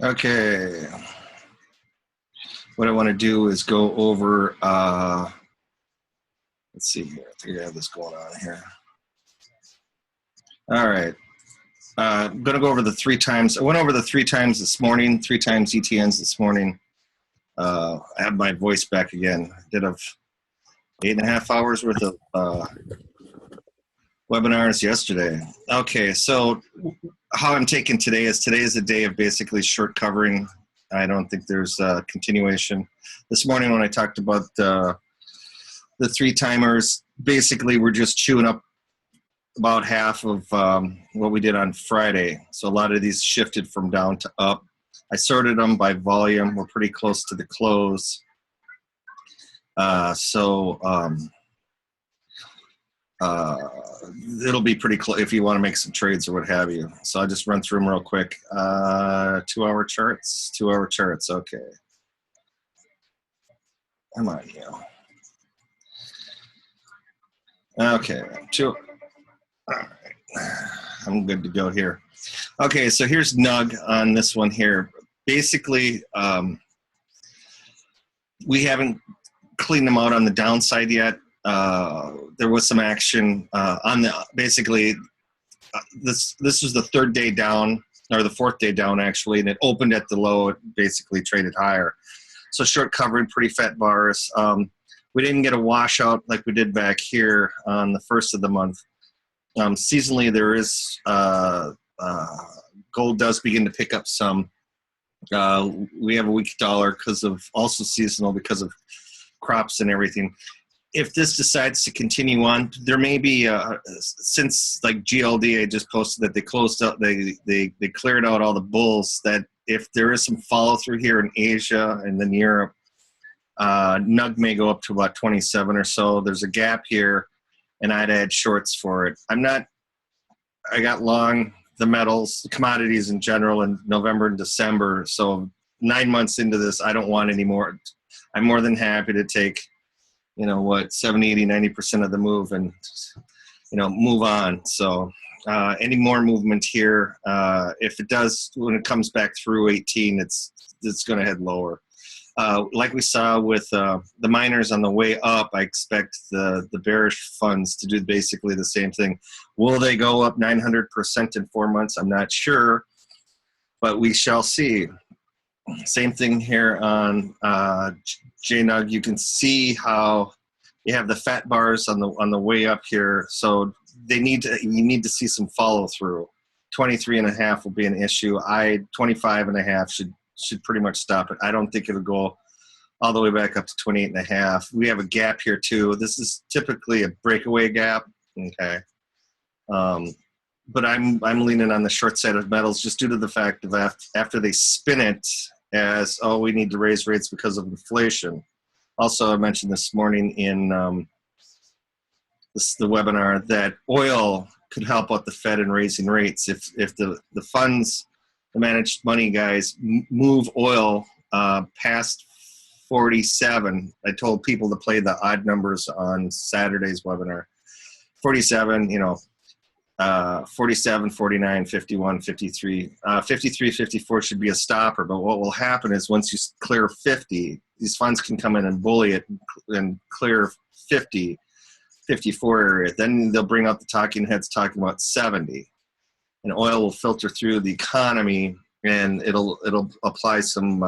Okay. What I want to do is go over, let's see here. I think I have this going on here. All right. I'm going to go over the 3 times. I went over the 3 times this morning, 3 times ETNs this morning. I have my voice back again. I did have 8.5 hours worth of webinars yesterday. Okay, so how I'm taking today is a day of basically short covering. I don't think there's a continuation. This morning when I talked about the 3 timers, basically we're just chewing up about half of what we did on Friday. So a lot of these shifted from down to up. I sorted them by volume. We're pretty close to the close. It'll be pretty close if you want to make some trades or what have you. So I'll just run through them real quick. 2-hour charts, 2-hour charts. Okay. Come on, you. Okay. All right. I'm good to go here. Okay, so here's NUG on this one here. Basically, we haven't cleaned them out on the downside yet. There was some action on the basically. This was the 3rd day down, or the 4th day down actually, and it opened at the low. It basically traded higher. So short covering, pretty fat bars. We didn't get a washout like we did back here on the 1st of the month. Seasonally, there is gold does begin to pick up some. We have a weak dollar because of also seasonal because of crops and everything. If this decides to continue on, there may be since like GLD, I just posted that they closed out, they cleared out all the bulls. That if there is some follow through here in Asia and then Europe, NUG may go up to about 27 or so. There's a gap here, and I'd add shorts for it. I got long the metals, the commodities in general in November and December. So 9 months into this, I don't want any more. I'm more than happy to take, 70, 80, 90% of the move and, move on. So any more movement here, if it does, when it comes back through 18, it's going to head lower. Like we saw with the miners on the way up, I expect the bearish funds to do basically the same thing. Will they go up 900% in 4 months? I'm not sure, but we shall see. Same thing here on JNUG. You can see how you have the fat bars on the way up here. So you need to see some follow through. 23.5 will be an issue. 25.5 should pretty much stop it. I don't think it'll go all the way back up to 28.5. We have a gap here too. This is typically a breakaway gap. Okay. But I'm leaning on the short side of metals just due to the fact of after they spin it as, oh, we need to raise rates because of inflation. Also, I mentioned this morning in the webinar that oil could help out the Fed in raising rates. If the funds, the managed money guys, move oil past 47, I told people to play the odd numbers on Saturday's webinar. 47, 47, 49, 51, 53. 53, 54 should be a stopper, but what will happen is once you clear 50, these funds can come in and bully it and clear 50, 54 area. Then they'll bring out the talking heads talking about 70. And oil will filter through the economy and it'll apply some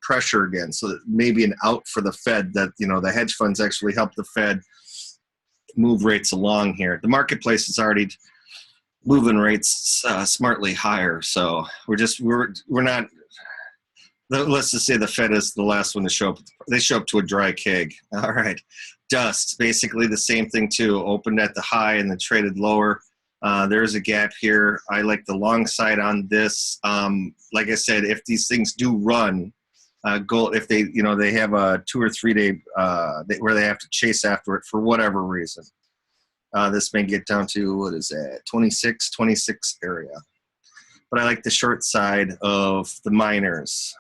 pressure again. So maybe an out for the Fed that, the hedge funds actually help the Fed move rates along here. The marketplace is already moving rates smartly higher. So we're not, let's just say the Fed is the last one to show up. They show up to a dry keg. All right. Dust, basically the same thing too. Opened at the high and then traded lower. There's a gap here. I like the long side on this. Like I said, if these things do run, gold, if they, they have a 2 or 3 day where they have to chase after it for whatever reason. This may get down to, what is that, 26 area. But I like the short side of the miners.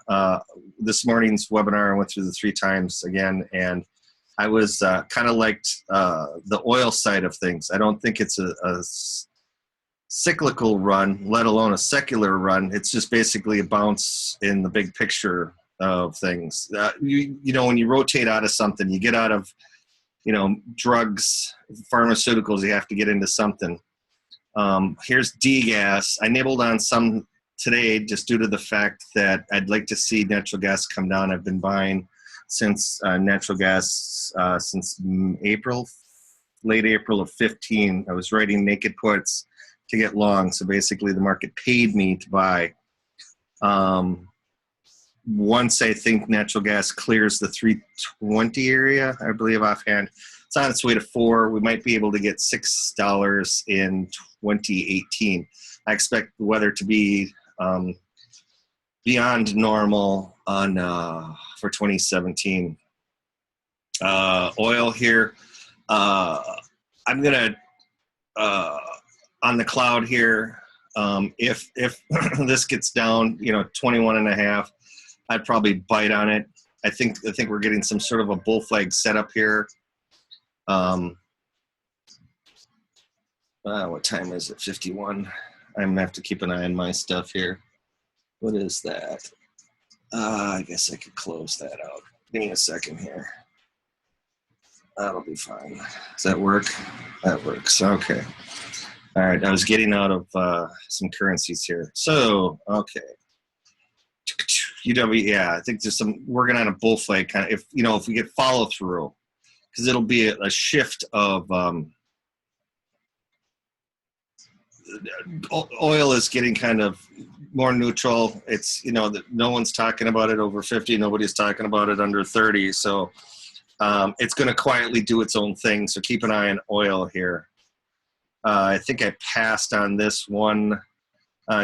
This morning's webinar, I went through the 3 times again, and I was kind of liked the oil side of things. I don't think it's a cyclical run, let alone a secular run. It's just basically a bounce in the big picture of things. You know, when you rotate out of something, you get out of, you know, drugs, pharmaceuticals, you have to get into something. Here's D-gas. I nibbled on some today just due to the fact that I'd like to see natural gas come down. I've been buying since natural gas since late April of 15. I was writing naked puts to get long. So basically the market paid me to buy. Once I think natural gas clears the 320 area, I believe offhand, it's on its way to 4. We might be able to get $6 in 2018. I expect the weather to be beyond normal on for 2017. Oil here. I'm gonna on the cloud here. If this gets down, you know, 21.5, I'd probably bite on it. I think we're getting some sort of a bull flag setup here. What time is it? 51. I'm gonna have to keep an eye on my stuff here. What is that? I guess I could close that out. Give me a second here. That'll be fine. Does that work? That works. Okay. All right. I was getting out of some currencies here. So, okay. UW, yeah, I think there's some working on a bull flag kind of, if you know, if we get follow through, because it'll be a shift of oil is getting kind of more neutral. It's, you know, that no one's talking about it over 50. Nobody's talking about it under 30. So it's going to quietly do its own thing. So keep an eye on oil here. I think I passed on this one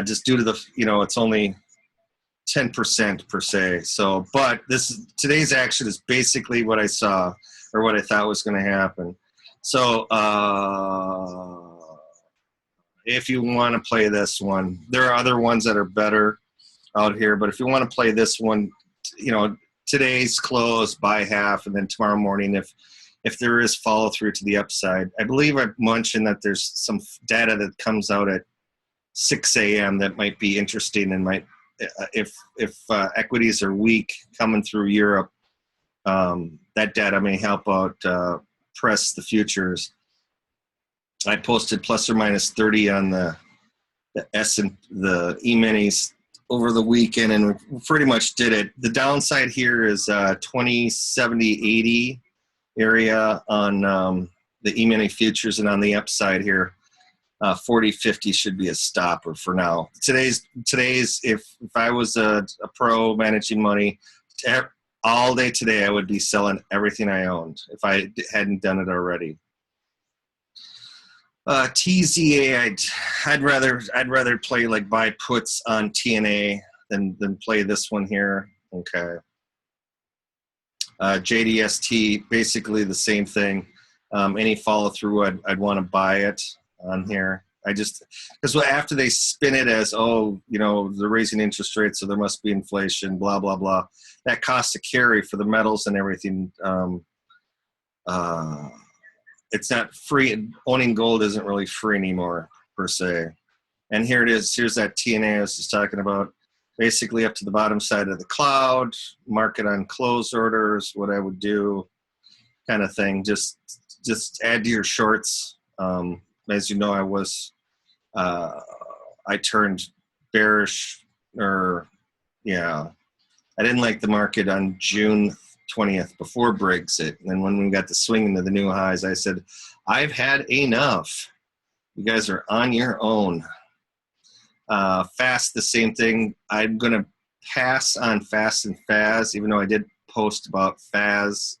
just due to the, you know, it's only 10% per se. So, but today's action is basically what I saw or what I thought was going to happen. So, if you want to play this one, there are other ones that are better out here, but if you want to play this one, you know, today's close, buy half, and then tomorrow morning, if there is follow through to the upside. I believe I mentioned that there's some data that comes out at 6 a.m. that might be interesting and might, if equities are weak coming through Europe, that data may help out press the futures. I posted plus or minus 30 on the S and the E-minis over the weekend, and we pretty much did it. The downside here is 20, 70, 80 area on the E-mini futures, and on the upside here, 40, 50 should be a stopper for now. Today's if I was a pro managing money, all day today I would be selling everything I owned if I hadn't done it already. TZA, I'd rather play like buy puts on TNA than play this one here. Okay. JDST, basically the same thing. Any follow through, I'd want to buy it on here. Because after they spin it as, oh, you know, they're raising interest rates, so there must be inflation, blah blah blah. That cost to carry for the metals and everything. It's not free. Owning gold isn't really free anymore, per se. And here it is. Here's that TNA I was just talking about. Basically up to the bottom side of the cloud, market on close orders, what I would do, kind of thing. Just add to your shorts. As you know, I turned bearish, I didn't like the market on June 20th before Brexit. And when we got the swing into the new highs, I said, I've had enough. You guys are on your own. Fast, the same thing. I'm going to pass on Fast and Faz, even though I did post about Faz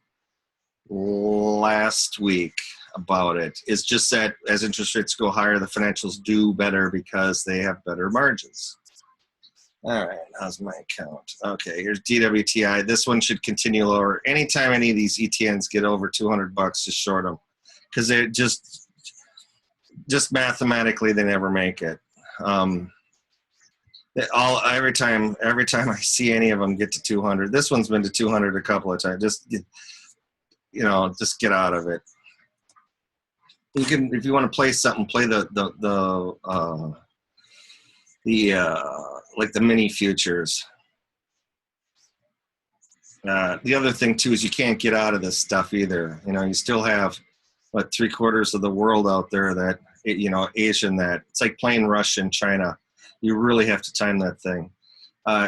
last week about it. It's just that as interest rates go higher, the financials do better because they have better margins. All right, how's my account? Okay, here's DWTI. This one should continue lower. Anytime any of these ETNs get over $200, just short them, because they're just mathematically they never make it. Every time I see any of them get to 200. This one's been to 200 a couple of times. Just get out of it. You can, if you want to play something, play the like the mini futures. The other thing too is you can't get out of this stuff either. You know, you still have what 3/4 of the world out there that, you know, Asian, that it's like playing Russia and China. You really have to time that thing.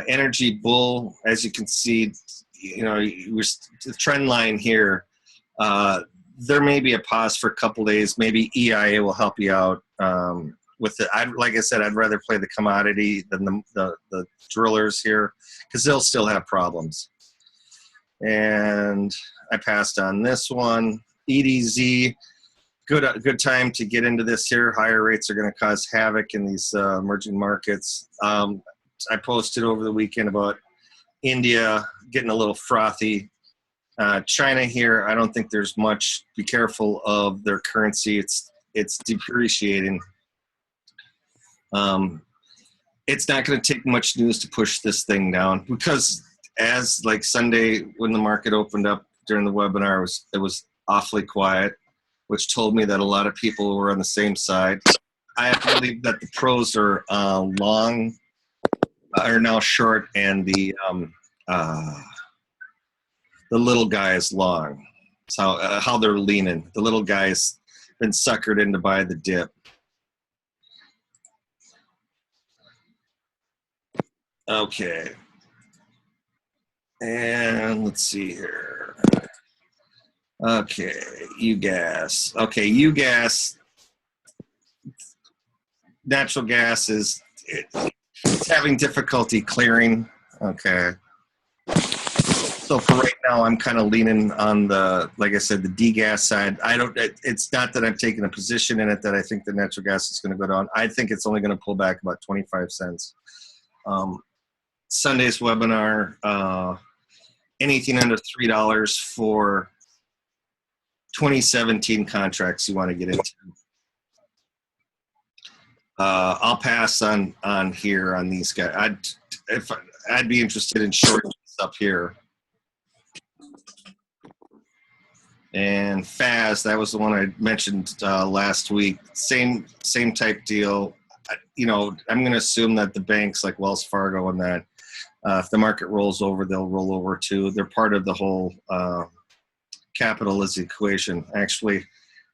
Energy bull, as you can see, you know, the trend line here. There may be a pause for a couple days. Maybe EIA will help you out with it. Like I said, I'd rather play the commodity than the drillers here, because they'll still have problems. And I passed on this one. EDZ, good time to get into this here. Higher rates are going to cause havoc in these emerging markets. I posted over the weekend about India getting a little frothy. China here, I don't think there's much. Be careful of their currency. It's depreciating. It's not going to take much news to push this thing down, because as like Sunday when the market opened up during the webinar, it was awfully quiet, which told me that a lot of people were on the same side. I believe that the pros are long, are now short, and the little guy is long. So how they're leaning. The little guy's been suckered in to buy the dip. Okay. And let's see here. Okay, UGAS. Okay, UGAS. Natural gas it's having difficulty clearing. Okay. So for right now, I'm kind of leaning on the, like I said, the degas side. It's not that I'm taking a position in it that I think the natural gas is going to go down. I think it's only going to pull back about 25 cents. Sunday's webinar, anything under $3 for 2017 contracts you want to get into. I'll pass on here on these guys. I'd be interested in shorting this up here. And FAS, that was the one I mentioned last week. Same type deal. You know, I'm going to assume that the banks like Wells Fargo and that, if the market rolls over, they'll roll over too. They're part of the whole capital is the equation. Actually,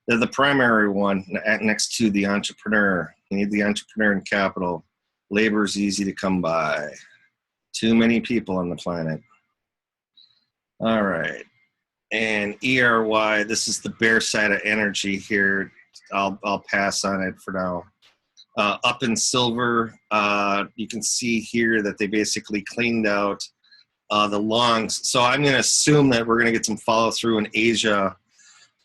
they're the primary one next to the entrepreneur. You need the entrepreneur and capital. Labor is easy to come by. Too many people on the planet. All right. And ERY, this is the bear side of energy here. I'll pass on it for now. Up in silver, you can see here that they basically cleaned out the longs. So I'm going to assume that we're going to get some follow through in Asia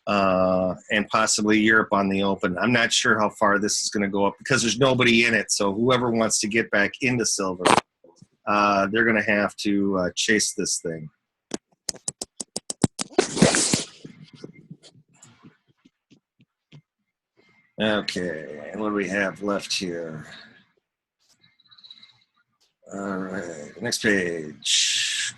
and possibly Europe on the open. I'm not sure how far this is going to go up because there's nobody in it. So whoever wants to get back into silver, they're going to have to chase this thing. Okay, and what do we have left here? All right, next page.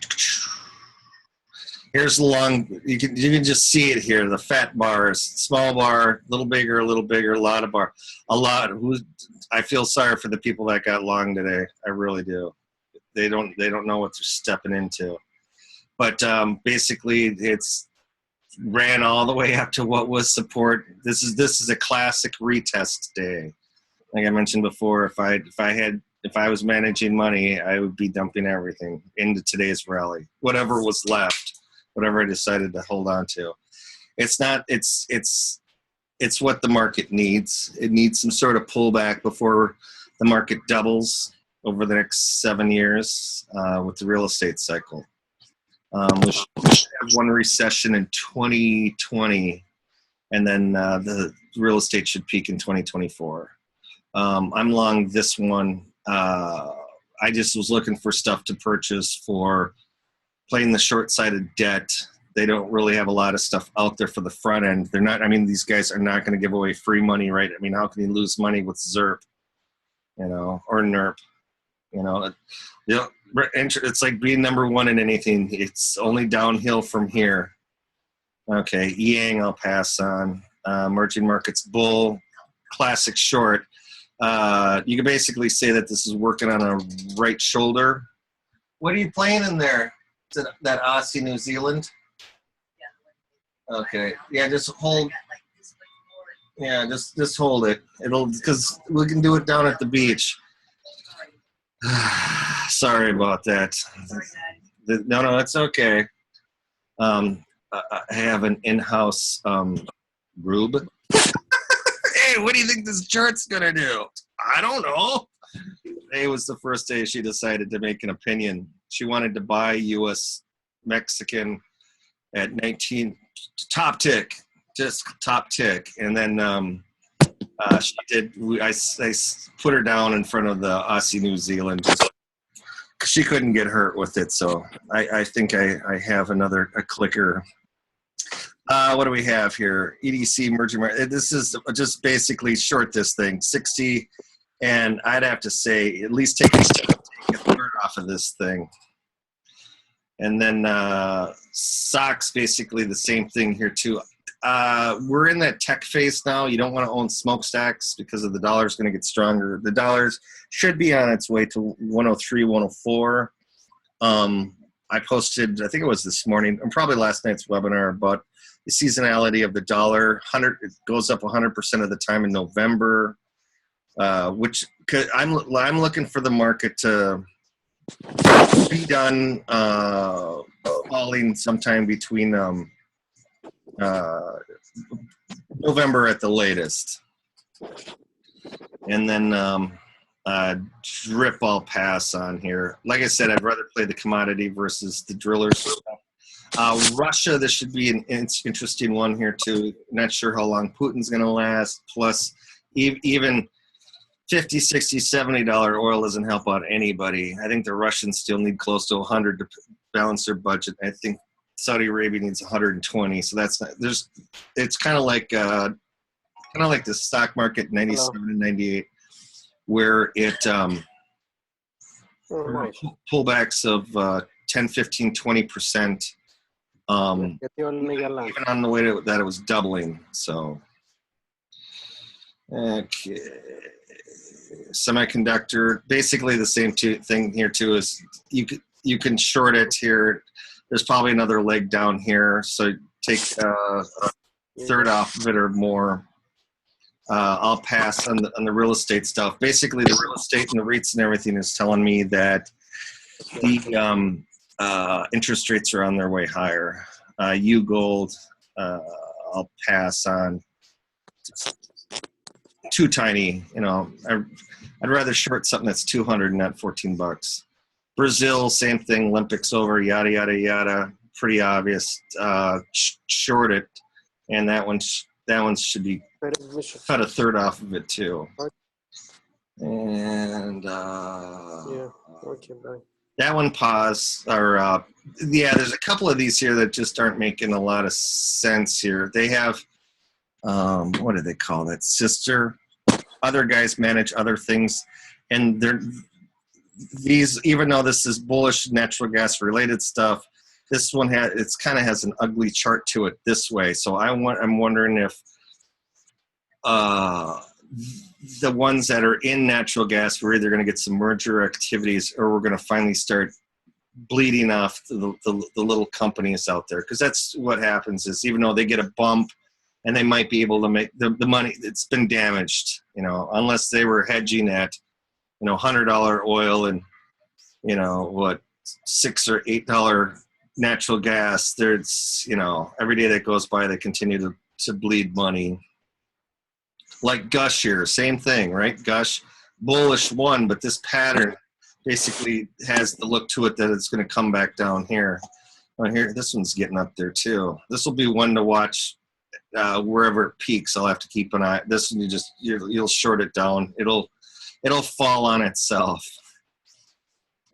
Here's the long, you can just see it here, the fat bars, small bar, a little bigger, a lot of bar. I feel sorry for the people that got long today. I really do. They don't know what they're stepping into. But basically it's ran all the way up to what was support. This is a classic retest day. Like I mentioned before, if I was managing money, I would be dumping everything into today's rally. Whatever was left, whatever I decided to hold on to. It's what the market needs. It needs some sort of pullback before the market doubles over the next 7 years with the real estate cycle. We should have one recession in 2020, and then the real estate should peak in 2024. I'm long this one. I just was looking for stuff to purchase for playing the short-sided debt. They don't really have a lot of stuff out there for the front end. They're not, I mean, these guys are not going to give away free money, right? I mean, how can you lose money with ZERP, or NERP? It's like being number one in anything. It's only downhill from here. Okay, Yang I'll pass on. emerging markets bull, classic short. You can basically say that this is working on a right shoulder. What are you playing in there? Is it that Aussie New Zealand? Okay. Yeah, just hold. Yeah, just hold it. It'll, because we can do it down at the beach. Sorry about that. No, it's okay. I have an in-house rube. Hey, what do you think this chart's gonna do? I don't know. Today was the first day she decided to make an opinion. She wanted to buy U.S. Mexican at 19, top tick, just top tick, and then she did. I put her down in front of the Aussie New Zealand. She couldn't get hurt with it, so I think I have a clicker. What do we have here? EDC emerging market. This is just basically short this thing, 60, and I'd have to say at least take a third off of this thing. And then stocks, basically the same thing here too. We're in that tech phase now. You don't want to own smokestacks because of the dollar's going to get stronger. The dollar's should be on its way to 103, 104. I posted, I think it was this morning, and probably last night's webinar, about the seasonality of the dollar. It goes up 100% of the time in November, which I'm looking for the market to be done falling sometime between November at the latest. And then drip I'll pass on here. Like I said, I'd rather play the commodity versus the drillers. Russia, this should be an interesting one here too. Not sure how long Putin's going to last. Plus, even $50, $60, $70 oil doesn't help out anybody. I think the Russians still need close to 100 to balance their budget. I think Saudi Arabia needs 120. So that's not, it's kind of like the stock market 97 and 98, where it pullbacks of 10, 15, 20%. Even on the way that it was doubling. So, okay. Semiconductor, basically the same thing here too. Is you can short it here. There's probably another leg down here, so take a third off of it or more. I'll pass on the real estate stuff. Basically, the real estate and the REITs and everything is telling me that the interest rates are on their way higher. Gold, I'll pass on. Too tiny, I'd rather short something that's 200 and not $14. Brazil, same thing. Olympics over, yada yada yada. Pretty obvious. Short it, and that one should be cut a third off of it too. And that one pause. Or there's a couple of these here that just aren't making a lot of sense here. They have what do they call that? Sister. Other guys manage other things, and these, even though this is bullish natural gas related stuff, this one kind of has an ugly chart to it this way. So I'm wondering if the ones that are in natural gas, we're either going to get some merger activities, or we're going to finally start bleeding off the little companies out there, because that's what happens. Is even though they get a bump, and they might be able to make the money, it's been damaged, unless they were hedging at, $100 oil and, $6 or $8 natural gas. There's, every day that goes by, they continue to bleed money. Like Gush here, same thing, right? Gush, bullish one, but this pattern basically has the look to it that it's going to come back down here. Oh, here, this one's getting up there too. This will be one to watch. Wherever it peaks, I'll have to keep an eye. This one, you'll short it down. It'll fall on itself.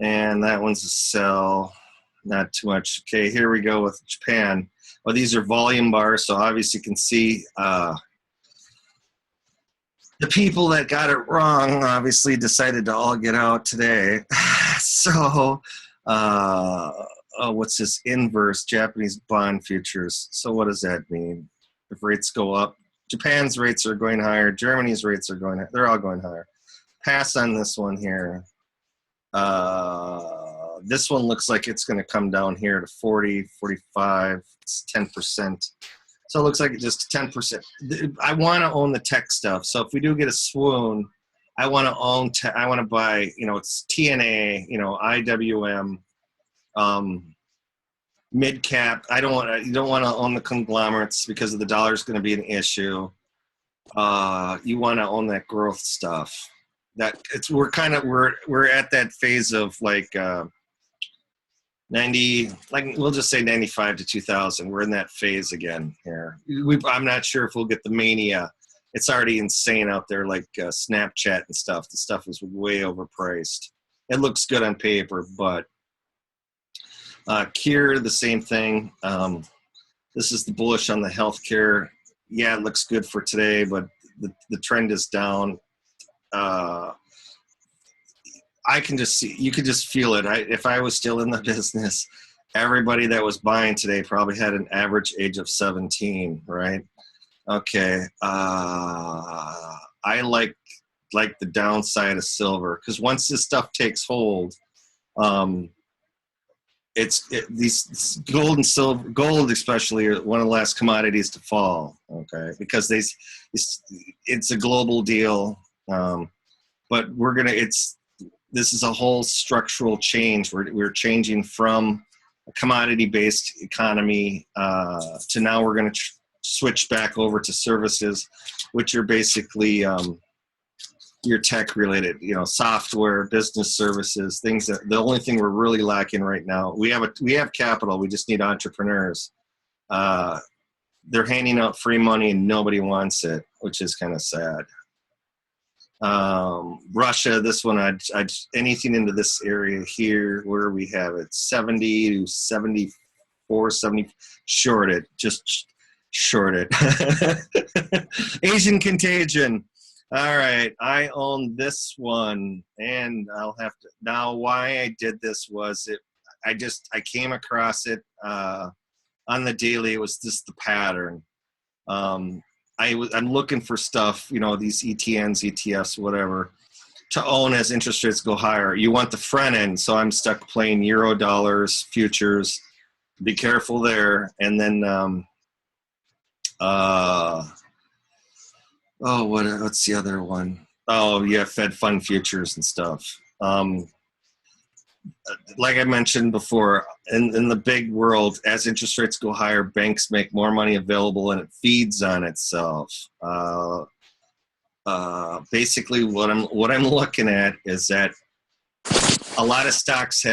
And that one's a sell. Not too much. Okay, here we go with Japan. Well, these are volume bars, so obviously you can see the people that got it wrong obviously decided to all get out today. So, what's this inverse Japanese bond futures? So what does that mean? If rates go up, Japan's rates are going higher. Germany's rates are going higher. They're all going higher. Pass on this one here. This one looks like it's going to come down here to 40, 45. It's 10%. So it looks like just 10%. I want to own the tech stuff. So if we do get a swoon, I want to own. I want to buy. It's TNA. IWM. Mid cap. You don't want to own the conglomerates because the dollar is going to be an issue. You want to own that growth stuff. We're at that phase of like 90, like we'll just say 95 to 2000. We're in that phase again here. I'm not sure if we'll get the mania. It's already insane out there, like Snapchat and stuff. The stuff is way overpriced. It looks good on paper, but Kier, the same thing. This is the bullish on the healthcare. Yeah, it looks good for today, but the trend is down. I can just see, you could just feel it. If I was still in the business, everybody that was buying today probably had an average age of 17, right? Okay. I like the downside of silver, because once this stuff takes hold, these gold and silver, gold especially, are one of the last commodities to fall. Okay, because it's a global deal, but this is a whole structural change. We're changing from a commodity-based economy to now we're going to switch back over to services, which are basically your tech-related, software, business services, things that the only thing we're really lacking right now. We have capital. We just need entrepreneurs. They're handing out free money and nobody wants it, which is kind of sad. Russia, this one, I'd anything into this area here where we have it 70 to 74, 70, short it, just short it. Asian contagion. All right, I own this one, and I'll have to, now why I did this was I came across it on the daily. It was just the pattern. I'm looking for stuff, these ETNs, ETFs, whatever, to own as interest rates go higher. You want the front end, so I'm stuck playing euro dollars, futures. Be careful there. And then, what's the other one? Oh, yeah, Fed fund futures and stuff. Like I mentioned before, in the big world, as interest rates go higher, banks make more money available and it feeds on itself. Basically, what I'm looking at is that a lot of stocks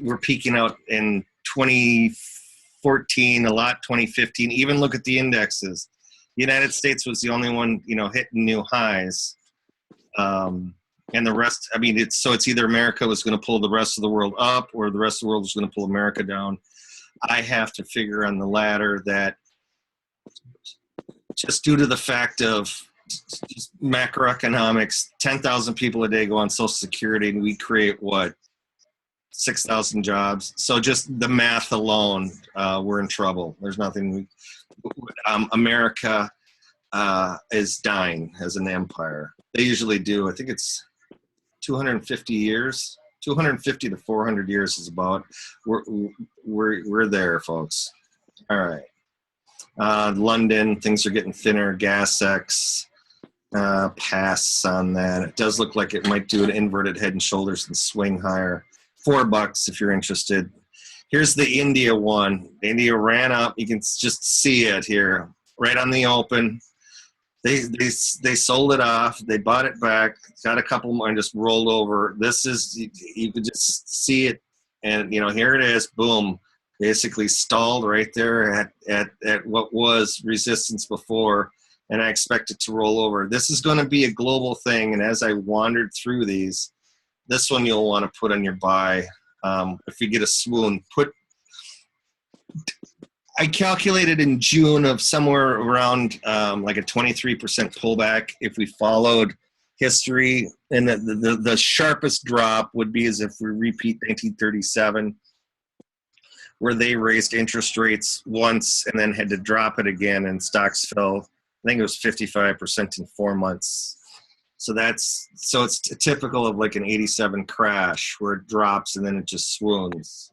were peaking out in 2014, a lot 2015. Even look at the indexes. The United States was the only one, hitting new highs. And the rest, it's either America was going to pull the rest of the world up or the rest of the world was going to pull America down. I have to figure on the latter, that just due to the fact of just macroeconomics, 10,000 people a day go on Social Security and we create 6,000 jobs. So just the math alone, we're in trouble. There's nothing America is dying as an empire. They usually do. I think it's 250 years, 250 to 400 years is about. We're there, folks. All right. London, things are getting thinner. GasX, pass on that. It does look like it might do an inverted head and shoulders and swing higher. $4 if you're interested. Here's the India one. India ran up. You can just see it here, right on the open. They sold it off. They bought it back, got a couple more, and just rolled over. This is, you could just see it, and here it is. Boom, basically stalled right there at what was resistance before, and I expect it to roll over. This is going to be a global thing, and as I wandered through these, this one you'll want to put on your buy. If you get a swoon, I calculated in June of somewhere around like a 23% pullback if we followed history, and the sharpest drop would be as if we repeat 1937, where they raised interest rates once and then had to drop it again and stocks fell I think it was 55% in 4 months. So it's typical of like an 87 crash where it drops and then it just swoons.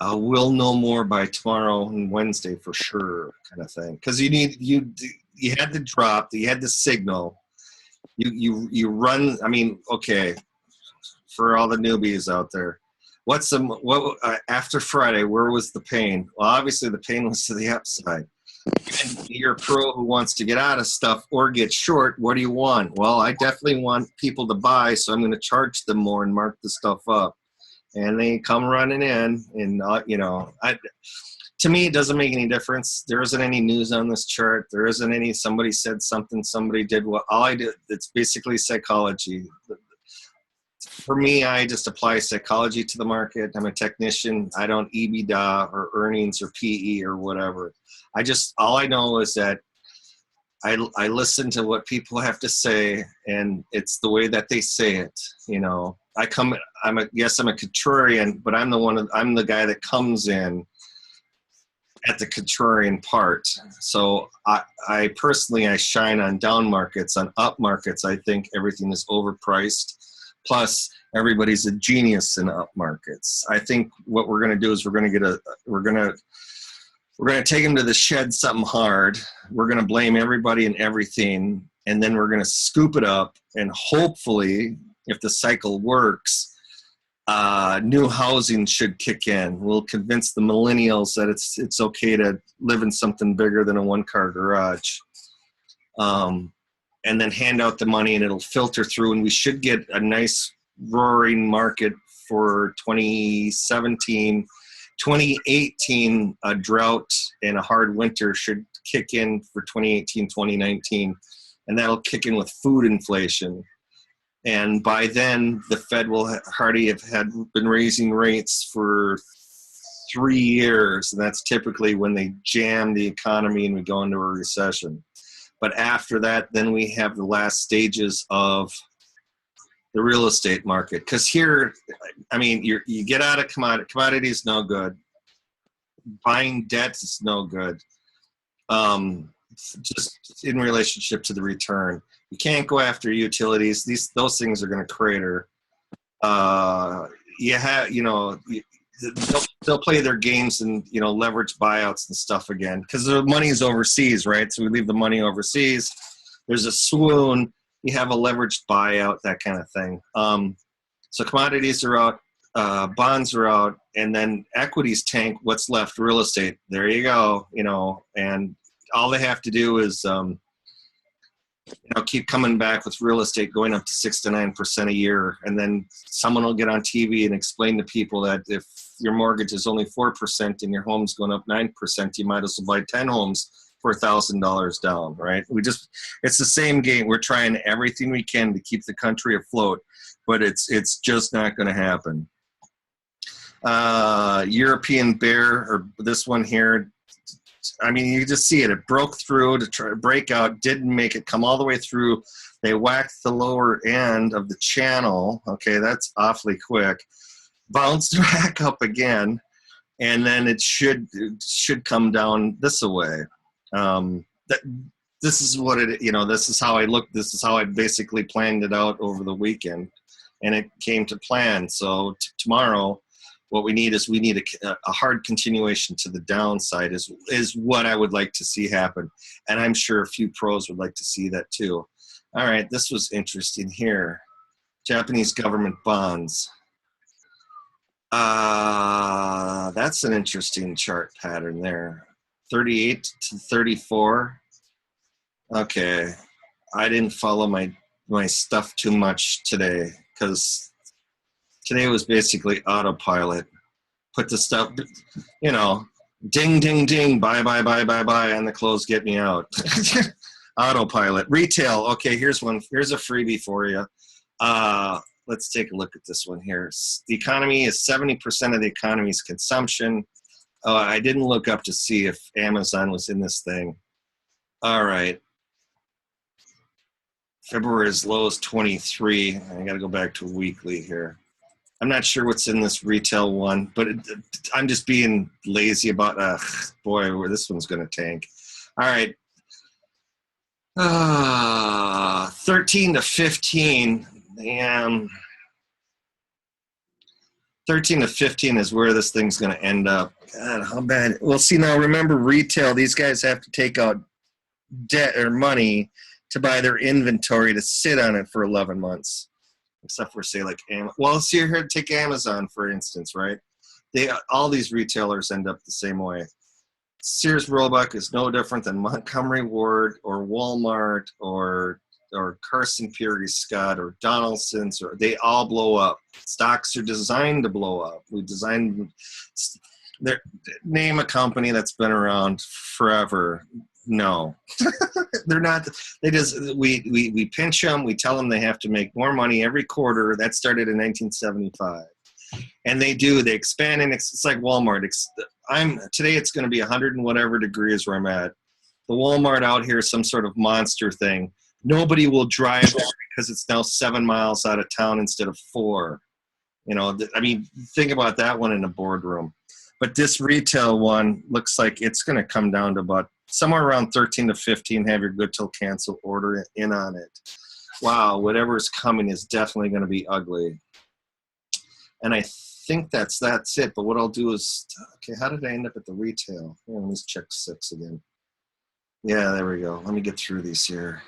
We'll know more by tomorrow and Wednesday for sure, kind of thing. Because you had the drop, you had the signal. You run. I mean, okay, for all the newbies out there, after Friday? Where was the pain? Well, obviously the pain was to the upside. And you're a pro who wants to get out of stuff or get short. What do you want? Well, I definitely want people to buy, so I'm going to charge them more and mark the stuff up. And they come running in, and to me, it doesn't make any difference. There isn't any news on this chart. There isn't any somebody said something, somebody did what. All I did, it's basically psychology. For me, I just apply psychology to the market. I'm a technician. I don't EBITDA or earnings or PE or whatever. All I know is that I listen to what people have to say, and it's the way that they say it. I'm a contrarian, but I'm the guy that comes in at the contrarian part. So I personally shine on down markets. On up markets, I think everything is overpriced. Plus, everybody's a genius in up markets. I think what we're going to do is we're going to take them to the shed something hard. We're going to blame everybody and everything, and then we're going to scoop it up, and hopefully, if the cycle works, new housing should kick in. We'll convince the millennials that it's okay to live in something bigger than a one-car garage. And then hand out the money, and it'll filter through, and we should get a nice roaring market for 2017. 2018, a drought and a hard winter should kick in for 2018, 2019, and that'll kick in with food inflation. And by then, the Fed will already have been raising rates for 3 years, and that's typically when they jam the economy and we go into a recession. But after that, then we have the last stages of the real estate market. Because here, I mean, you get out of commodities, no good. Buying debt is no good. Just in relationship to the return, you can't go after utilities. Those things are going to crater. They'll play their games and leverage buyouts and stuff again because the money's overseas, right? So we leave the money overseas. There's a swoon. You have a leveraged buyout, that kind of thing. So commodities are out, bonds are out, and then equities tank. What's left? Real estate. There you go. And all they have to do is keep coming back with real estate going up to 6 to 9% a year, and then someone will get on TV and explain to people that if your mortgage is only 4% and your home's going up 9%, you might as well buy 10 homes for $1,000 down, right? It's the same game. We're trying everything we can to keep the country afloat, but it's just not going to happen. European bear, or this one here, I mean, you just see it. It broke through to try to break out, didn't make it come all the way through. They whacked the lower end of the channel. Okay, that's awfully quick. Bounced back up again, and then it should come down this way. This is what it. This is how I looked. This is how I basically planned it out over the weekend, and it came to plan. So tomorrow, what we need a hard continuation to the downside is what I would like to see happen. And I'm sure a few pros would like to see that too. All right, this was interesting here. Japanese government bonds. That's an interesting chart pattern there. 38 to 34. Okay, I didn't follow my stuff too much today because today was basically autopilot. Put the stuff, ding, ding, ding, buy, and the clothes get me out. Autopilot. Retail. Okay, here's a freebie for you. Let's take a look at this one here. The economy is 70% of the economy's consumption. I didn't look up to see if Amazon was in this thing. All right. February as low as 23. I got to go back to weekly here. I'm not sure what's in this retail one, but I'm just being lazy about, boy, this one's going to tank. All right. 13 to 15. Damn. 13 to 15 is where this thing's going to end up. God, how bad. Well, see, now remember retail, these guys have to take out debt or money to buy their inventory to sit on it for 11 months. Except for, say, like, well, see, here, take Amazon, for instance, right? All these retailers end up the same way. Sears Roebuck is no different than Montgomery Ward or Walmart or Carson Peary Scott or Donaldson's, or they all blow up. Stocks are designed to blow up. We designed name a company that's been around forever. No, they're not. They just we pinch them. We tell them they have to make more money every quarter. That started in 1975. And they do. They expand, and it's like Walmart. Today it's going to be 100 and whatever degrees where I'm at. The Walmart out here is some sort of monster thing. Nobody will drive there because it's now 7 miles out of town instead of 4. You know, I mean, think about that one in a boardroom. But this retail one looks like it's going to come down to about somewhere around 13 to 15. Have your good till cancel order in on it. Wow, whatever's coming is definitely going to be ugly. And I think that's it. But what I'll do is, okay, how did I end up at the retail? Let me check 6 again. Yeah, there we go. Let me get through these here.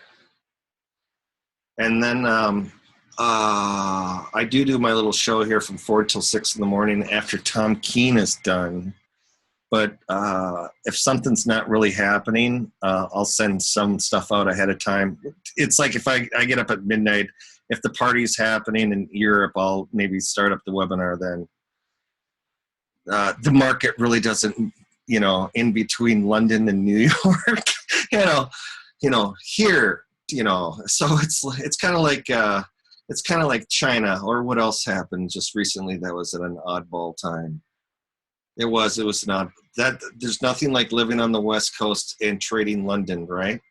And then I do my little show here from 4 till 6 in the morning after Tom Keene is done. But if something's not really happening, I'll send some stuff out ahead of time. It's like if I get up at midnight, if the party's happening in Europe, I'll maybe start up the webinar then. The market really doesn't, in between London and New York, here, so it's kind of like China, or what else happened just recently that was at an oddball time. It was not that there's nothing like living on the West Coast and trading London, right?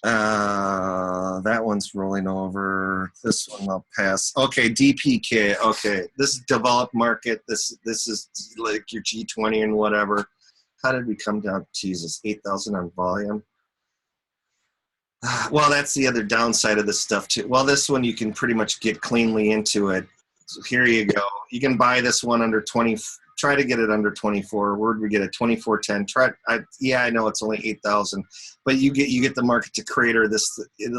That one's rolling over. This one I'll pass. Okay, DPK. Okay, this is developed market. This is like your G20 and whatever. How did we come down? Jesus, 8,000 on volume. Well, that's the other downside of this stuff too. Well, this one you can pretty much get cleanly into it. So here you go. You can buy this one under 20. Try to get it under 24. Where'd we get it? 24.10. I know it's only 8,000, but you get the market to crater this.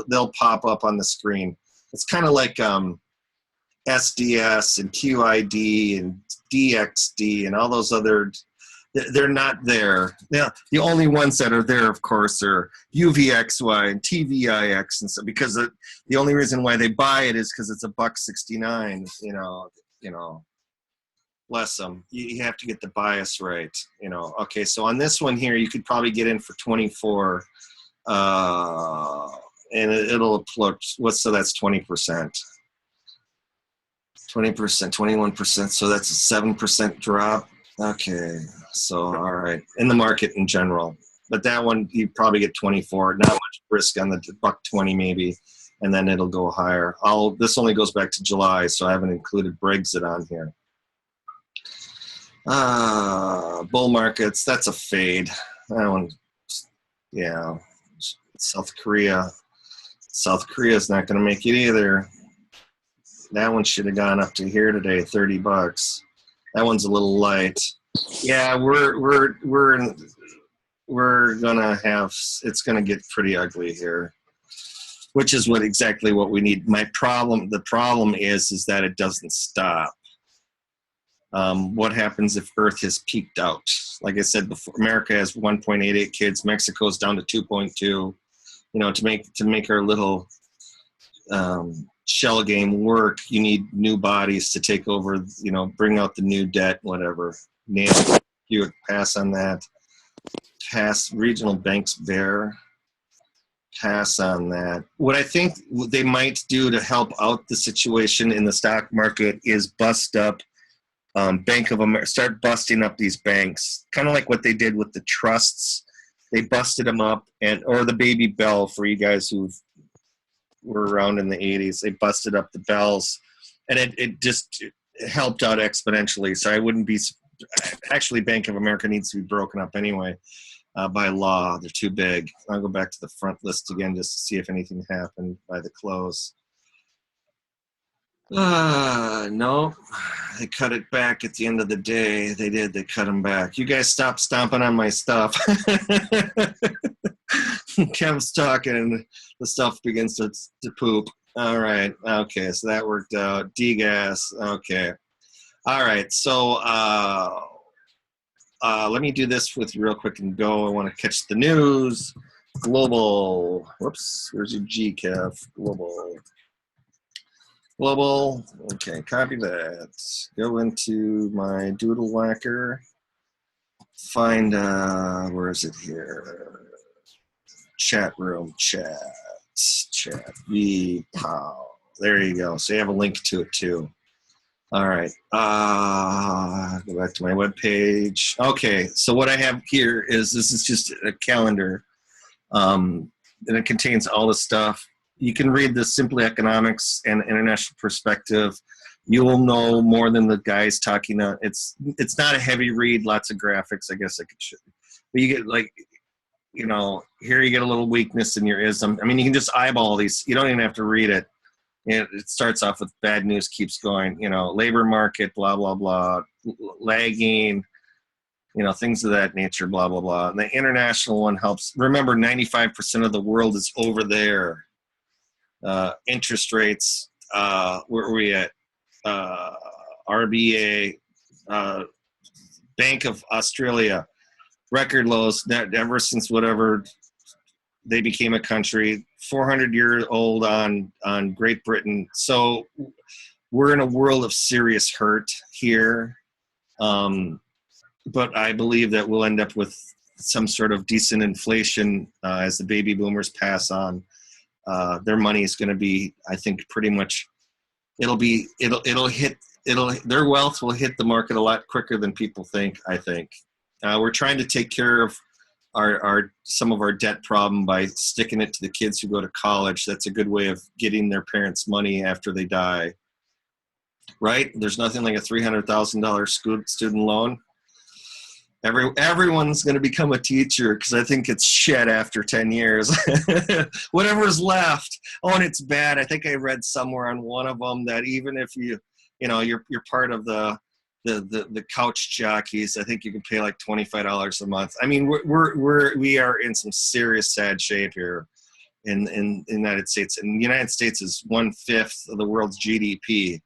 They'll pop up on the screen. It's kind of like SDS and QID and DXD and all those other. They're not there. Now, the only ones that are there, of course, are UVXY and TVIX and so, because the only reason why they buy it is because it's $1.69. Bless them. You have to get the bias right. Okay, so on this one here, you could probably get in for 24, and it'll approach. So that's 20%, 20%, 21%. So that's a 7% drop. Okay, so all right, in the market in general, but that one you probably get 24. Not much risk on the $1.20 maybe, and then it'll go higher. This only goes back to July, so I haven't included Brexit on here. Bull markets, that's a fade. That one, yeah. South Korea is not going to make it either. That one should have gone up to here today, $30. That one's a little light. Yeah, we're gonna have. It's gonna get pretty ugly here, which is exactly what we need. The problem is that it doesn't stop. What happens if Earth has peaked out? Like I said before, America has 1.88 kids. Mexico's down to 2.2. To make our little shell game work, you need new bodies to take over. Bring out the new debt, whatever. Nail, you would pass on that. Pass regional banks bear. Pass on that. What I think they might do to help out the situation in the stock market is bust up Bank of America, start busting up these banks, kind of like what they did with the trusts. They busted them up, or the Baby Bell for you guys who were around in the 80s. They busted up the bells, and it just helped out exponentially. So I wouldn't be. Actually, Bank of America needs to be broken up anyway. by law. They're too big. I'll go back to the front list again just to see if anything happened by the close. No, they cut it back at the end of the day. They did. They cut them back. You guys stop stomping on my stuff. Kev's talking. The stuff begins to poop. All right. Okay. So that worked out. D-gas. Okay. All right. So let me do this with you real quick and go. I want to catch the news. Global. Whoops. Where's your G, Kev? Global. Global. Okay. Copy that. Go into my Doodle Whacker. Find, where is it here? Chat room, chat, pow. There you go. So you have a link to it too. All right. Go back to my webpage. Okay. So what I have here is, this is just a calendar. And it contains all the stuff. You can read the Simply Economics and International Perspective. You will know more than the guys talking. It's not a heavy read. Lots of graphics. I guess I could show you. But you get like, you know, here you get a little weakness in your ism. I mean, you can just eyeball these. You don't even have to read it. It starts off with bad news, keeps going, you know, labor market, blah, blah, blah, lagging, you know, things of that nature, blah, blah, blah. And the international one helps. Remember, 95% of the world is over there. Interest rates, where are we at? RBA, Bank of Australia, record lows ever since whatever they became a country, 400-year-old on Great Britain. So we're in a world of serious hurt here. But I believe that we'll end up with some sort of decent inflation as the baby boomers pass on. Their money is going to be, I think, pretty much, their wealth will hit the market a lot quicker than people think, I think. We're trying to take care of some of our debt problem by sticking it to the kids who go to college. That's a good way of getting their parents' money after they die, right? There's nothing like a $300,000 student loan. Everyone's going to become a teacher because I think it's shit after 10 years. Whatever's left. Oh, and it's bad. I think I read somewhere on one of them that even if you're part of the couch jockeys, I think you can pay like $25 a month. I mean, we are in some serious sad shape here in the United States. And the United States is 1/5 of the world's GDP.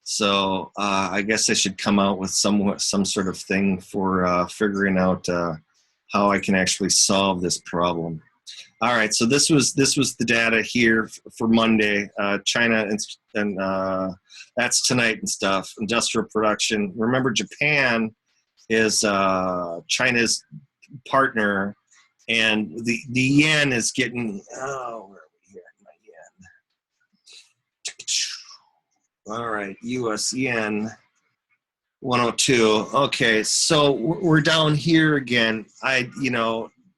So I guess I should come out with some sort of thing for figuring out how I can actually solve this problem. All right, so this was the data here for Monday. China and that's tonight and stuff. Industrial production. Remember, Japan is China's partner, and the yen is getting. Oh, where are we here? My yen. All right, U.S. yen 102. Okay, so we're down here again.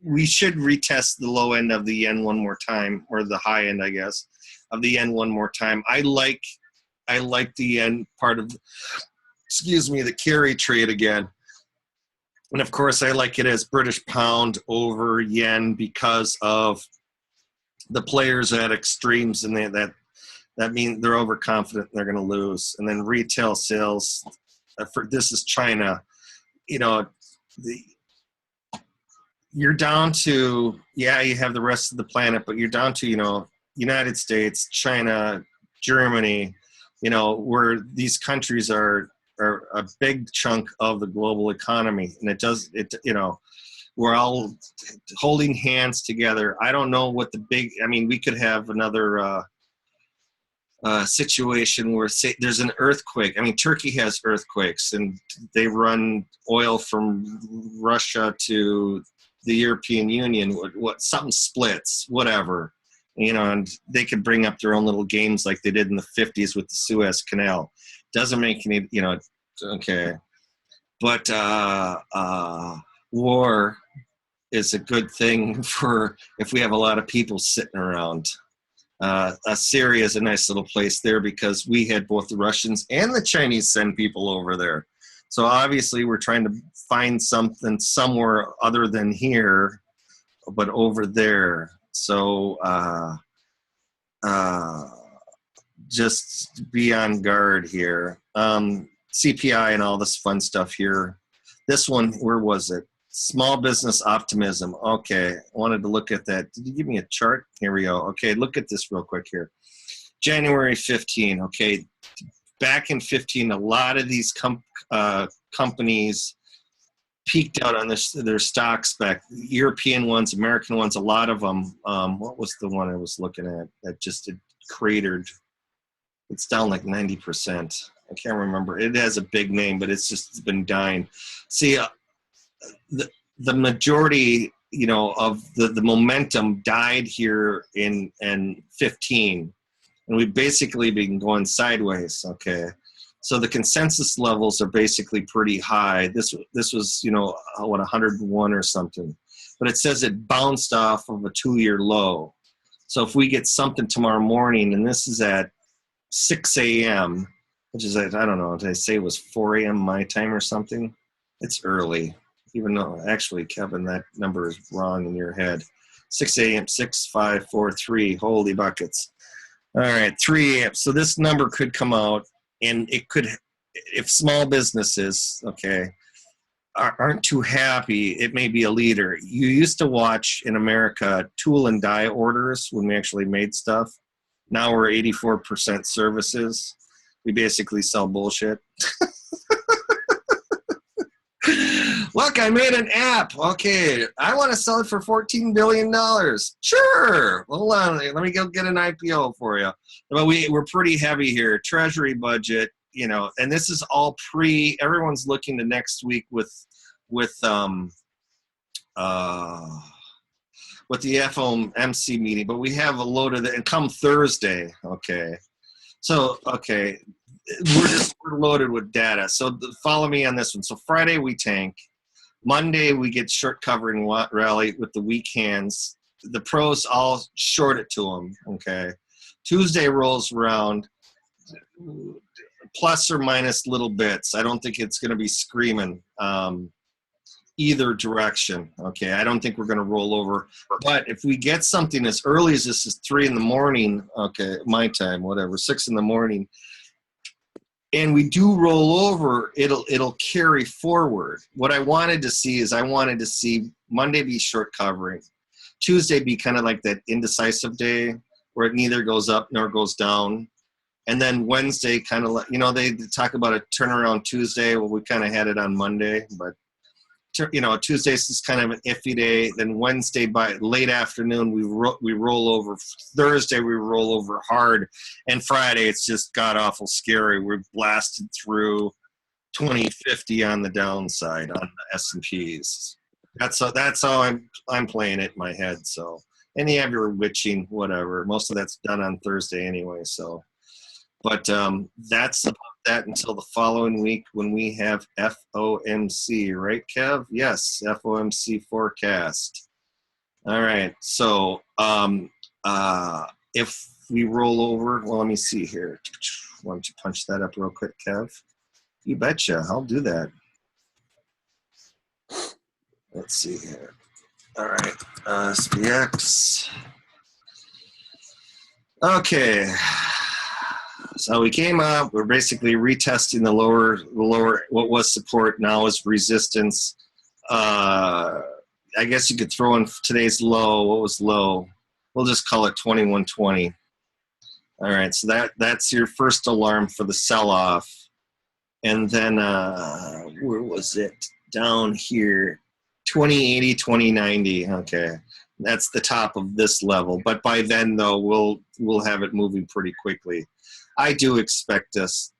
We should retest the low end of the yen one more time, or the high end, I guess, of the yen one more time. I like the yen part of, the carry trade again. And of course, I like it as British pound over yen because of the players at extremes, and that means they're overconfident and they're going to lose. And then retail sales, this is China, you're down to, you have the rest of the planet, but you're down to, United States, China, Germany, where these countries are a big chunk of the global economy. And we're all holding hands together. I don't know what we could have another situation where, say, there's an earthquake. Turkey has earthquakes, and they run oil from Russia to the European Union. Something splits, whatever, and they could bring up their own little games like they did in the 50s with the Suez Canal. Doesn't make any, okay. But war is a good thing for if we have a lot of people sitting around. Syria is a nice little place there because we had both the Russians and the Chinese send people over there. So obviously we're trying to find something somewhere other than here, but over there. So just be on guard here. CPI and all this fun stuff here. This one, where was it? Small business optimism. Okay, I wanted to look at that. Did you give me a chart? Here we go. Okay, look at this real quick here. January 15, okay. Back in 15, a lot of these companies peaked out on their stock spec. European ones, American ones, a lot of them. What was the one I was looking at that just cratered? It's down like 90%. I can't remember. It has a big name, but it's been dying. See, the majority, you know, of the momentum died here in 15. And we've basically been going sideways, okay? So the consensus levels are basically pretty high. This was, you know, what, 101 or something. But it says it bounced off of a 2-year low. So if we get something tomorrow morning, and this is at 6 a.m., which is, I don't know, did I say it was 4 a.m. my time or something? It's early, even though, actually, Kevin, that number is wrong in your head. 6 a.m., 6, 5, 4, 3, holy buckets. All right, 3 a.m. So this number could come out, and it could, if small businesses, okay, aren't too happy, it may be a leader. You used to watch in America tool and die orders when we actually made stuff. Now we're 84% services. We basically sell bullshit. Look, I made an app. Okay, I want to sell it for $14 billion. Sure. Hold on. Let me go get an IPO for you. But we're pretty heavy here. Treasury budget, you know, and this is all everyone's looking to next week with the FOMC meeting, but we have a load of it, and come Thursday, okay. So, okay, we're loaded with data. So follow me on this one. So Friday we tank. Monday we get short covering rally with the weak hands. The pros all short it to them, okay. Tuesday rolls around, plus or minus little bits. I don't think it's going to be screaming either direction, okay. I don't think we're going to roll over. But if we get something as early as this is 3 in the morning, okay, my time, whatever, 6 in the morning, and we do roll over, it'll carry forward. What I wanted to see is Monday be short covering, Tuesday be kind of like that indecisive day where it neither goes up nor goes down, and then Wednesday kind of, you know, they talk about a turnaround Tuesday. Well, we kind of had it on Monday, but you know, Tuesday's is kind of an iffy day. Then Wednesday by late afternoon we roll over. Thursday we roll over hard, and Friday it's just god awful scary. We're blasted through 2050 on the downside on the S&Ps. That's how I'm playing it in my head. So, and you have your witching, whatever. Most of that's done on Thursday anyway. So, but that's about that until the following week when we have FOMC, right, Kev? Yes, FOMC forecast. All right. So if we roll over, well, let me see here. Why don't you punch that up real quick, Kev? You betcha. I'll do that. Let's see here. All right. SPX. Okay. So we came up, we're basically retesting the lower, what was support, now is resistance. I guess you could throw in today's low. What was low? We'll just call it 2120. All right, so that's your first alarm for the sell-off. And then, where was it? Down here, 2080, 2090, okay. That's the top of this level. But by then, though, we'll have it moving pretty quickly. I do expect us,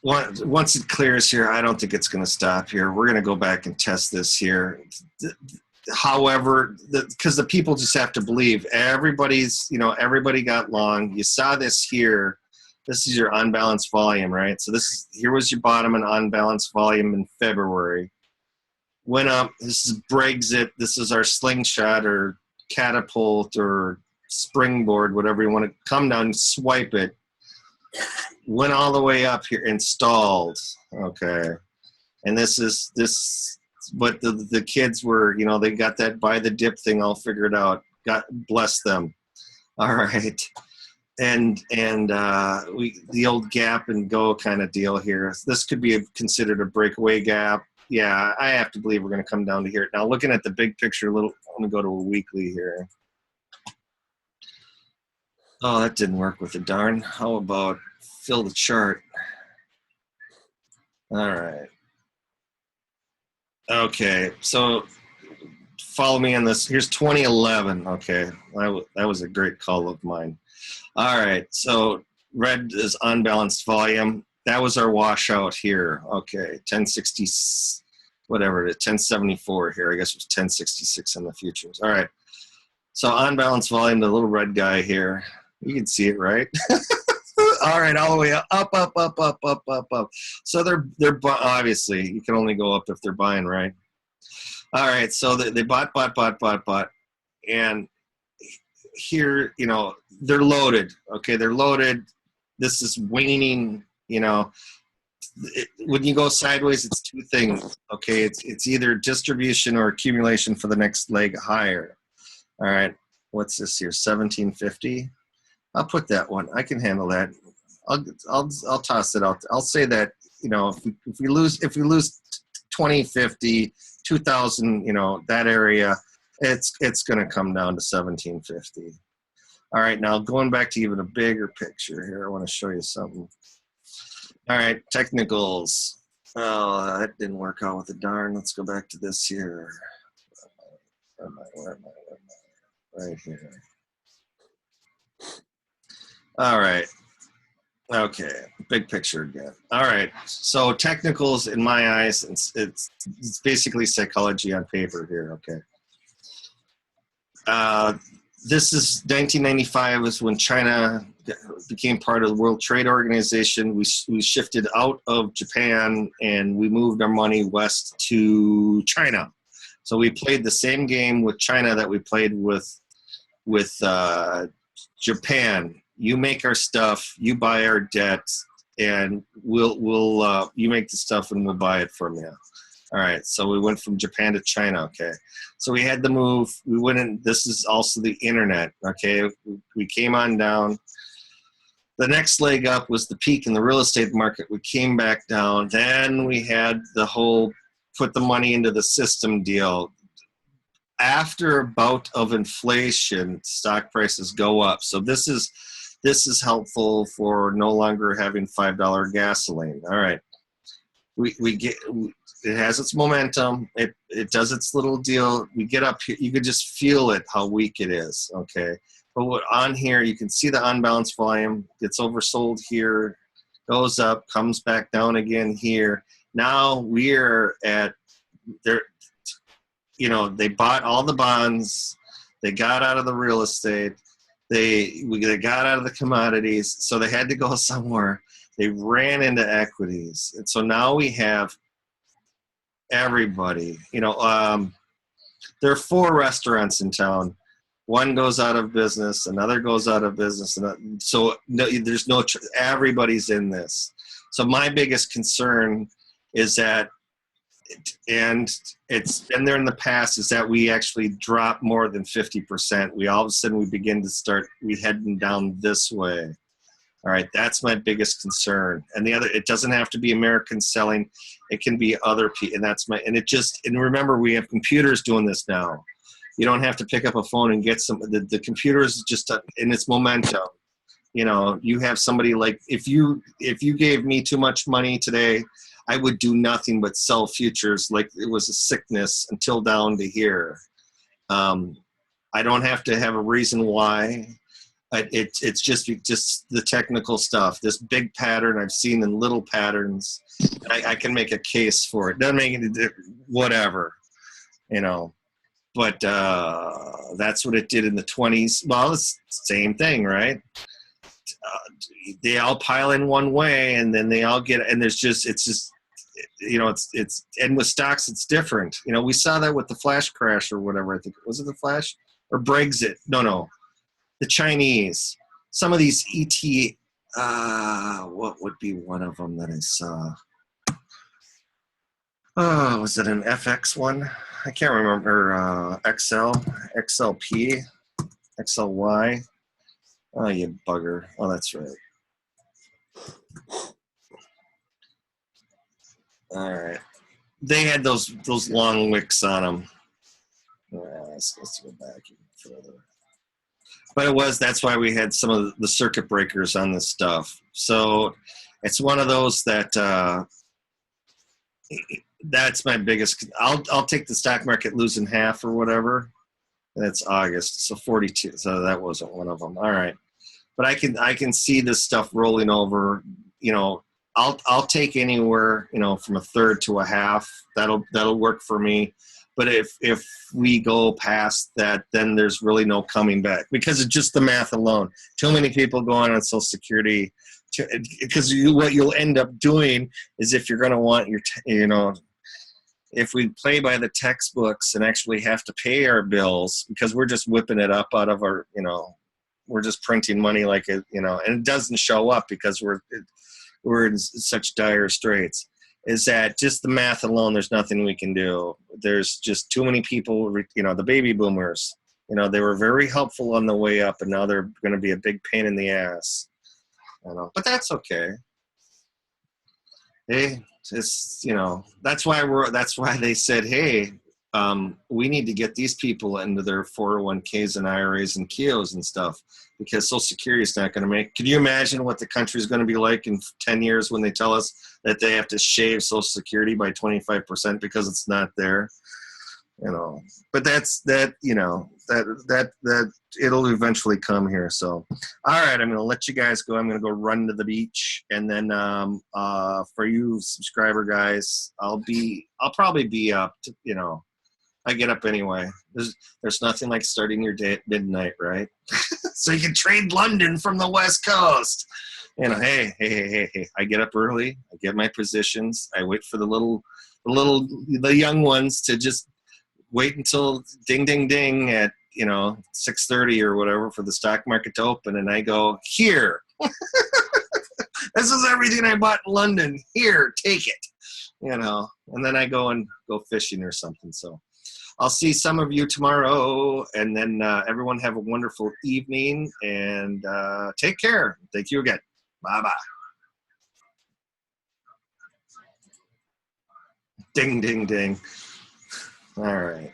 once it clears here, I don't think it's going to stop here. We're going to go back and test this here. However, because the people just have to believe. Everybody got long. You saw this here. This is your unbalanced volume, right? So here was your bottom and unbalanced volume in February. Went up. This is Brexit. This is our slingshot or catapult or springboard, whatever you want to come down and swipe it. went all the way up here, installed. Okay. And this but the kids were, you know, they got that buy the dip thing all figured out. God bless them. All right. And the old gap and go kind of deal here. This could be considered a breakaway gap. Yeah, I have to believe we're going to come down to here. Now, looking at the big picture a little, I'm going to go to a weekly here. Oh, that didn't work with the darn. How about fill the chart? All right. Okay, so follow me on this. Here's 2011. Okay, that was a great call of mine. All right, so red is unbalanced volume. That was our washout here. Okay, 1060, whatever it is, 1074 here. I guess it was 1066 in the futures. All right, so unbalanced volume, the little red guy here. You can see it, right? All right, all the way up, up, up, up, up, up, up, up. So they're obviously, you can only go up if they're buying, right? All right, so they bought, and here, you know, they're loaded. Okay, they're loaded. This is waning. You know, when you go sideways, it's two things. Okay, it's either distribution or accumulation for the next leg higher. All right, what's this here? 1750. I'll put that one. I can handle that. I'll toss it out. I'll say that, you know, if we lose 2050, 2000, you know, that area, it's going to come down to 1750. All right, now going back to even a bigger picture here, I want to show you something. All right, technicals. Oh, that didn't work out with the darn. Let's go back to this here. Where am I? Right here. All right. Okay, big picture again. All right, so technicals in my eyes, it's basically psychology on paper here. Okay. This is 1995 is when China became part of the World Trade Organization. We shifted out of Japan and we moved our money west to China. So we played the same game with China that we played with Japan. You make our stuff, you buy our debt, and we'll you make the stuff and we'll buy it from you. All right, so we went from Japan to China. Okay, so we had the move. We went in. This is also the internet. Okay, we came on down. The next leg up was the peak in the real estate market. We came back down. Then we had the whole put the money into the system deal. After a bout of inflation, stock prices go up. So this is helpful for no longer having $5 gasoline. All right, we get it has its momentum. It does its little deal. We get up here, you could just feel it how weak it is. Okay, but what on here you can see the unbalanced volume gets oversold here, goes up, comes back down again here. Now we're at there. You know, they bought all the bonds, they got out of the real estate. They got out of the commodities, so they had to go somewhere. They ran into equities, and so now we have everybody. You know, there are 4 restaurants in town. One goes out of business, another goes out of business, and so there's no. Everybody's in this. So my biggest concern is that, and it's been there in the past, is that we actually drop more than 50%. We all of a sudden we begin to start heading down this way. All right, that's my biggest concern. And the other, it doesn't have to be American selling; it can be other people. And that's my. And remember, we have computers doing this now. You don't have to pick up a phone and get some. The computer is just in its momentum. You know, you have somebody like if you gave me too much money today, I would do nothing but sell futures like it was a sickness until down to here. I don't have to have a reason why. It's just the technical stuff. This big pattern I've seen in little patterns. I can make a case for it. Doesn't make it whatever, you know. But that's what it did in the 20s. Well, it's the same thing, right? They all pile in one way, and then they all get. And it's just you know, it's and with stocks it's different. You know, we saw that with the flash crash or whatever. I think was it the flash or Brexit? No, the Chinese. Some of these What would be one of them that I saw? Oh, was it an FX one? I can't remember. XLP, XLY. Oh, you bugger. Oh, that's right. All right. They had those long wicks on them. Let's go back even further. But that's why we had some of the circuit breakers on this stuff. So it's one of those that that's my biggest. I'll take the stock market losing half or whatever. That's August, so 42. So that wasn't one of them. All right, but I can see this stuff rolling over. You know, I'll take anywhere, you know, from a third to a half. That'll work for me. But if we go past that, then there's really no coming back because it's just the math alone. Too many people going on Social Security, because what you'll end up doing is if you're going to want your, you know, if we play by the textbooks and actually have to pay our bills because we're just whipping it up out of our, you know, we're just printing money like it, you know, and it doesn't show up because we're in such dire straits. Is that just the math alone? There's nothing we can do. There's just too many people, you know, the baby boomers, you know, they were very helpful on the way up and now they're going to be a big pain in the ass. You know, but that's okay. Hey, it's, you know, that's why they said, hey, we need to get these people into their 401ks and IRAs and KEOs and stuff because Social Security is not going to make. Can you imagine what the country is going to be like in 10 years when they tell us that they have to shave Social Security by 25% because it's not there? You know, but you know, that it'll eventually come here. So, all right, I'm going to let you guys go. I'm going to go run to the beach. And then, for you subscriber guys, I'll probably be up to, you know, I get up anyway. There's nothing like starting your day at midnight, right? So you can trade London from the West Coast. You know, hey, I get up early. I get my positions. I wait for the young ones to just wait until ding, ding, ding at, you know, 6:30 or whatever for the stock market to open. And I go, here, this is everything I bought in London. Here, take it, you know, and then I go fishing or something. So I'll see some of you tomorrow, and then everyone have a wonderful evening and take care. Thank you again. Bye-bye. Ding, ding, ding. All right.